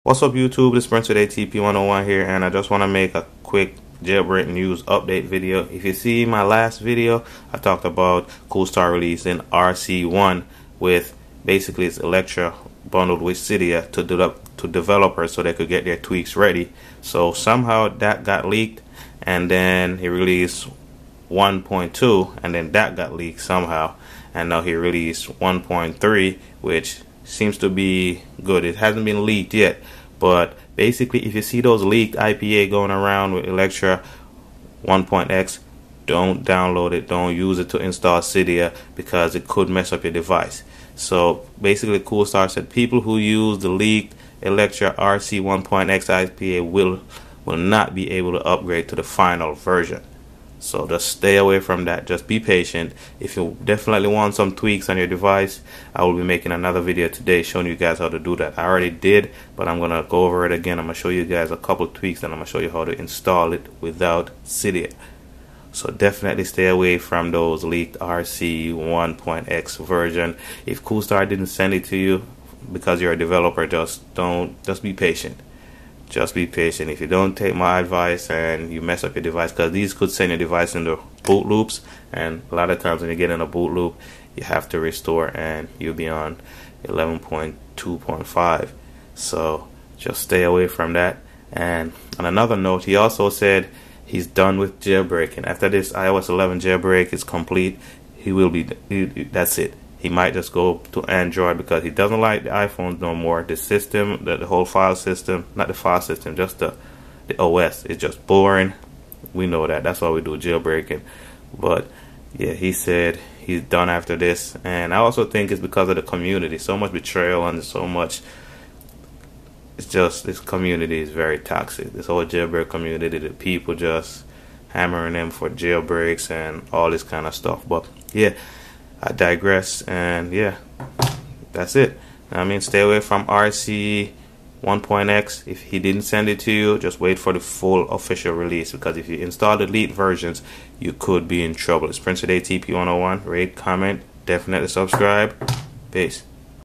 What's up YouTube, this is Prince with ATP101 here, and I just want to make a quick jailbreak news update video. If you see my last video, I talked about Coolstar releasing RC1 with basically it's Electra bundled with Cydia to developers so they could get their tweaks ready. So somehow that got leaked, and then he released 1.2, and then that got leaked somehow, and now he released 1.3, which seems to be good. It hasn't been leaked yet, but basically if you see those leaked IPA going around with Electra 1.x, don't download it, don't use it to install Cydia, because it could mess up your device. So basically Coolstar said people who use the leaked Electra RC 1.x IPA will not be able to upgrade to the final version. So just stay away from that. Just be patient. If you definitely want some tweaks on your device, I will be making another video today showing you guys how to do that. I already did, but I'm gonna go over it again. I'm gonna show you guys a couple tweaks, and I'm gonna show you how to install it without Cydia. So definitely stay away from those leaked RC 1.x version. If Coolstar didn't send it to you because you're a developer, just be patient. Just be patient. If you don't take my advice and you mess up your device, because these could send your device into boot loops, and a lot of times when you get in a boot loop, you have to restore, and you'll be on 11.2.5. So just stay away from that. And on another note, he also said he's done with jailbreaking. After this iOS 11 jailbreak is complete, that's it. He might just go to Android because he doesn't like the iPhones no more. The system, the whole file system, not the file system, just the OS is just boring. We know that. That's why we do jailbreaking. But yeah, he said he's done after this. And I also think it's because of the community. So much betrayal and so much. It's just, this community is very toxic. This whole jailbreak community, the people just hammering them for jailbreaks and all this kind of stuff. But yeah, I digress, and yeah, that's it. I mean, stay away from RC 1.x. If he didn't send it to you, just wait for the full official release, because if you install the leaked versions, you could be in trouble. It's Prince with ATP101. Rate, comment, definitely subscribe. Peace.